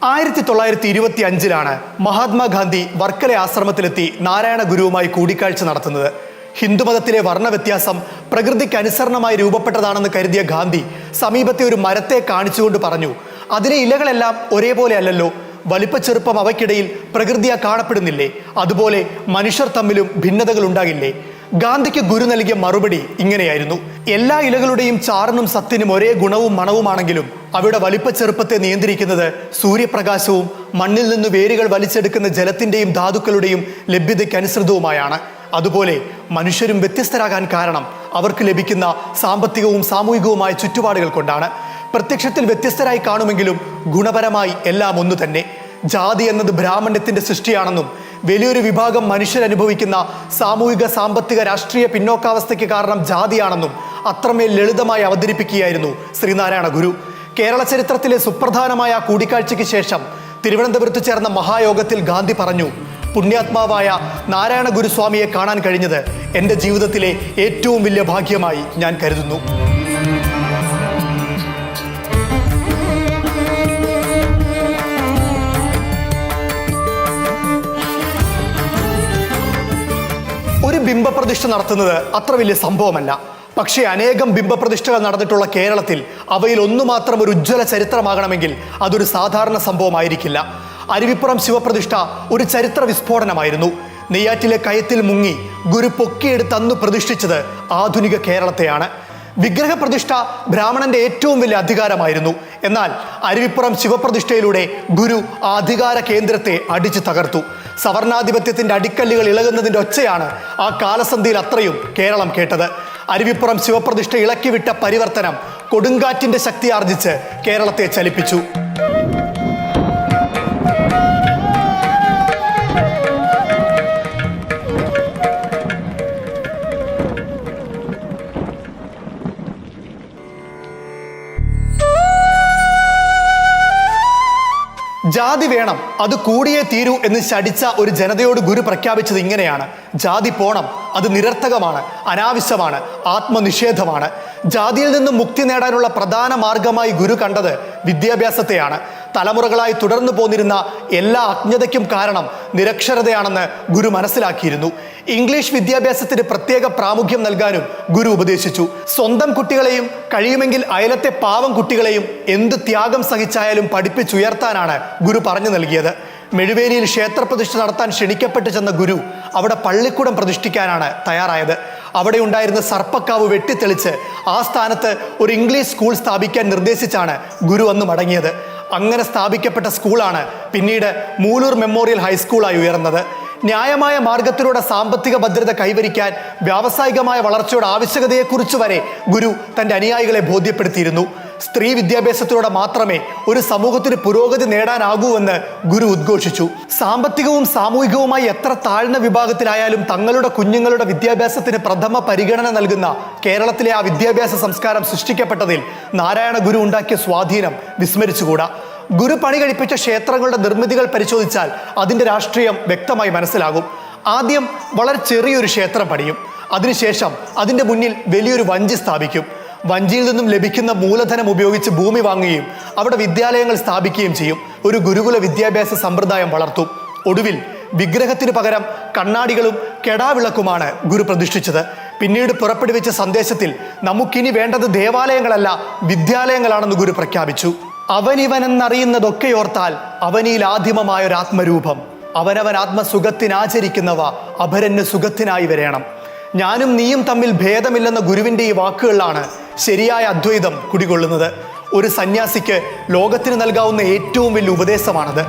1925 മഹാത്മാഗാന്ധി വർക്കല ആശ്രമത്തിലെത്തി നാരായണ ഗുരുവുമായി കൂടിക്കാഴ്ച നടത്തുന്നത്. ഹിന്ദുമതത്തിലെ വർണ്ണവ്യത്യാസം പ്രകൃതിക്ക് അനുസരണമായി രൂപപ്പെട്ടതാണെന്ന് കരുതിയ ഗാന്ധി സമീപത്തെ ഒരു മരത്തെ കാണിച്ചുകൊണ്ട് പറഞ്ഞു, അതിലെ ഇലകളെല്ലാം ഒരേപോലെ അല്ലല്ലോ, വലിപ്പച്ചെറുപ്പം അവയ്ക്കിടയിൽ പ്രകൃതിയാ കാണപ്പെടുന്നില്ലേ, അതുപോലെ മനുഷ്യർ തമ്മിലും ഭിന്നതകൾ ഉണ്ടാകില്ലേ. ഗാന്ധിക്ക് ഗുരു നൽകിയ മറുപടി ഇങ്ങനെയായിരുന്നു: എല്ലാ ഇലകളുടെയും ചാറിനും സത്തിനും ഒരേ ഗുണവും മണവുമാണെങ്കിലും അവയുടെ വലിപ്പച്ചെറുപ്പത്തെ നിയന്ത്രിക്കുന്നത് സൂര്യപ്രകാശവും മണ്ണിൽ നിന്ന് വേരുകൾ വലിച്ചെടുക്കുന്ന ജലത്തിന്റെയും ധാതുക്കളുടെയും ലഭ്യതയ്ക്കനുസൃതവുമായാണ്. അതുപോലെ മനുഷ്യരും വ്യത്യസ്തരാകാൻ കാരണം അവർക്ക് ലഭിക്കുന്ന സാമ്പത്തികവും സാമൂഹികവുമായ ചുറ്റുപാടുകൾ കൊണ്ടാണ്. പ്രത്യക്ഷത്തിൽ വ്യത്യസ്തരായി കാണുമെങ്കിലും ഗുണപരമായി എല്ലാം ഒന്നു തന്നെ. ജാതി എന്നത് ബ്രാഹ്മണ്യത്തിന്റെ സൃഷ്ടിയാണെന്നും വലിയൊരു വിഭാഗം മനുഷ്യരനുഭവിക്കുന്ന സാമൂഹിക സാമ്പത്തിക രാഷ്ട്രീയ പിന്നോക്കാവസ്ഥയ്ക്ക് കാരണം ജാതിയാണെന്നും അത്രമേൽ ലളിതമായി അവതരിപ്പിക്കുകയായിരുന്നു ശ്രീനാരായണ ഗുരു. കേരള ചരിത്രത്തിലെ സുപ്രധാനമായ കൂടിക്കാഴ്ചയ്ക്ക് ശേഷം തിരുവനന്തപുരത്ത് ചേർന്ന മഹായോഗത്തിൽ ഗാന്ധി പറഞ്ഞു, പുണ്യാത്മാവായ നാരായണ ഗുരുസ്വാമിയെ കാണാൻ കഴിഞ്ഞത് എൻ്റെ ജീവിതത്തിലെ ഏറ്റവും വലിയ ഭാഗ്യമായി ഞാൻ കരുതുന്നു. ഒരു ബിംബപ്രതിഷ്ഠ നടത്തുന്നത് അത്ര വലിയ സംഭവമല്ല. പക്ഷേ അനേകം ബിംബപ്രതിഷ്ഠകൾ നടന്നിട്ടുള്ള കേരളത്തിൽ അവയിൽ ഒന്നു മാത്രം ഒരു ഉജ്ജ്വല ചരിത്രമാകണമെങ്കിൽ അതൊരു സാധാരണ സംഭവമായിരിക്കില്ല. അരുവിപ്പുറം ശിവപ്രതിഷ്ഠ ഒരു ചരിത്ര വിസ്ഫോടനമായിരുന്നു. നെയ്യാറ്റിലെ കയത്തിൽ മുങ്ങി ഗുരു പൊക്കിയെടുത്ത് അന്ന് പ്രതിഷ്ഠിച്ചത് ആധുനിക കേരളത്തെയാണ്. വിഗ്രഹപ്രതിഷ്ഠ ബ്രാഹ്മണന്റെ ഏറ്റവും വലിയ അധികാരമായിരുന്നു. എന്നാൽ അരുവിപ്പുറം ശിവപ്രതിഷ്ഠയിലൂടെ ഗുരു ആ അധികാര കേന്ദ്രത്തെ അടിച്ചു തകർത്തു. സവർണാധിപത്യത്തിന്റെ അടിക്കല്ലുകൾ ഇളകുന്നതിന്റെ ഒച്ചയാണ് ആ കാലസന്ധിയിൽ അത്രയും കേരളം കേട്ടത്. അരുവിപ്പുറം ശിവപ്രതിഷ്ഠ ഇളക്കിവിട്ട പരിവർത്തനം കൊടുങ്കാറ്റിന്റെ ശക്തി ആർജിച്ച് കേരളത്തെ ചലിപ്പിച്ചു. ജാതി വേണം, അത് കൂടിയേ തീരൂ എന്ന് ശടിച്ച ഒരു ജനതയോട് ഗുരു പ്രഖ്യാപിച്ചത് ഇങ്ങനെയാണ്: ജാതി പോണം, അത് നിരർത്ഥകമാണ്, അനാവശ്യമാണ്, ആത്മനിഷേധമാണ്. ജാതിയിൽ നിന്നും മുക്തി നേടാനുള്ള പ്രധാന മാർഗമായി ഗുരു കണ്ടത് വിദ്യാഭ്യാസത്തെയാണ്. തലമുറകളായി തുടർന്നു പോന്നിരുന്ന എല്ലാ അജ്ഞതയ്ക്കും കാരണം നിരക്ഷരതയാണെന്ന് ഗുരു മനസ്സിലാക്കിയിരുന്നു. ഇംഗ്ലീഷ് വിദ്യാഭ്യാസത്തിന് പ്രത്യേക പ്രാമുഖ്യം നൽകാനും ഗുരു ഉപദേശിച്ചു. സ്വന്തം കുട്ടികളെയും കഴിയുമെങ്കിൽ അയലത്തെ പാവം കുട്ടികളെയും എന്ത് ത്യാഗം സഹിച്ചായാലും പഠിപ്പിച്ചുയർത്താനാണ് ഗുരു പറഞ്ഞു നൽകിയത്. മെഴുവേലിയിൽ ക്ഷേത്രപ്രതിഷ്ഠ നടത്താൻ ക്ഷണിക്കപ്പെട്ടു ചെന്ന ഗുരു അവിടെ പള്ളിക്കൂടം പ്രതിഷ്ഠിക്കാനാണ് തയ്യാറായത്. അവിടെ ഉണ്ടായിരുന്ന സർപ്പക്കാവ് വെട്ടിത്തെളിച്ച് ആ സ്ഥാനത്ത് ഒരു ഇംഗ്ലീഷ് സ്കൂൾ സ്ഥാപിക്കാൻ നിർദ്ദേശിച്ചാണ് ഗുരു അന്ന് മടങ്ങിയത്. അങ്ങനെ സ്ഥാപിക്കപ്പെട്ട സ്കൂളാണ് പിന്നീട് മൂലൂർ മെമ്മോറിയൽ ഹൈസ്കൂളായി ഉയർന്നത്. ന്യായമായ മാർഗത്തിലൂടെ സാമ്പത്തിക ഭദ്രത കൈവരിക്കാൻ വ്യാവസായികമായ വളർച്ചയുടെ ആവശ്യകതയെക്കുറിച്ച് വരെ ഗുരു തൻ്റെ അനുയായികളെ ബോധ്യപ്പെടുത്തിയിരുന്നു. സ്ത്രീ വിദ്യാഭ്യാസത്തിലൂടെ മാത്രമേ ഒരു സമൂഹത്തിന് പുരോഗതി നേടാനാകൂവെന്ന് ഗുരു ഉദ്ഘോഷിച്ചു. സാമ്പത്തികവും സാമൂഹികവുമായി എത്ര താഴ്ന്ന വിഭാഗത്തിലായാലും തങ്ങളുടെ കുഞ്ഞുങ്ങളുടെ വിദ്യാഭ്യാസത്തിന് പ്രഥമ പരിഗണന നൽകുന്ന കേരളത്തിലെ ആ വിദ്യാഭ്യാസ സംസ്കാരം സൃഷ്ടിക്കപ്പെട്ടതിൽ നാരായണ ഗുരു ഉണ്ടാക്കിയ സ്വാധീനം വിസ്മരിച്ചുകൂടാ. ഗുരു പണി കഴിപ്പിച്ച ക്ഷേത്രങ്ങളുടെ നിർമ്മിതികൾ പരിശോധിച്ചാൽ അതിൻ്റെ രാഷ്ട്രീയം വ്യക്തമായി മനസ്സിലാകും. ആദ്യം വളരെ ചെറിയൊരു ക്ഷേത്രം പണിയും, അതിനുശേഷം അതിൻ്റെ മുന്നിൽ വലിയൊരു വഞ്ചി സ്ഥാപിക്കും. വഞ്ചിയിൽ നിന്നും ലഭിക്കുന്ന മൂലധനം ഉപയോഗിച്ച് ഭൂമി വാങ്ങുകയും അവിടെ വിദ്യാലയങ്ങൾ സ്ഥാപിക്കുകയും ചെയ്യും. ഒരു ഗുരുകുല വിദ്യാഭ്യാസ സമ്പ്രദായം വളർത്തും. ഒടുവിൽ വിഗ്രഹത്തിന് പകരം കണ്ണാടികളും കെടാവിളക്കുമാണ് ഗുരു പ്രതിഷ്ഠിച്ചത്. പിന്നീട് പുറപ്പെടുവിച്ച സന്ദേശത്തിൽ നമുക്കിനി വേണ്ടത് ദേവാലയങ്ങളല്ല, വിദ്യാലയങ്ങളാണെന്ന് ഗുരു പ്രഖ്യാപിച്ചു. അവനിവനെന്നറിയുന്നതൊക്കെയോർത്താൽ അവനിൽ ആദിമമായൊരാത്മരൂപം, അവനവൻ ആത്മസുഖത്തിനാചരിക്കുന്നവ അപരന് സുഖത്തിനായി വരേണം. ഞാനും നീയും തമ്മിൽ ഭേദമില്ലെന്ന ഗുരുവിൻ്റെ ഈ വാക്കുകളിലാണ് ശരിയായ അദ്വൈതം കുടികൊള്ളുന്നത്. ഒരു സന്യാസിക്ക് ലോകത്തിന് നൽകാവുന്ന ഏറ്റവും വലിയ ഉപദേശമാണത്.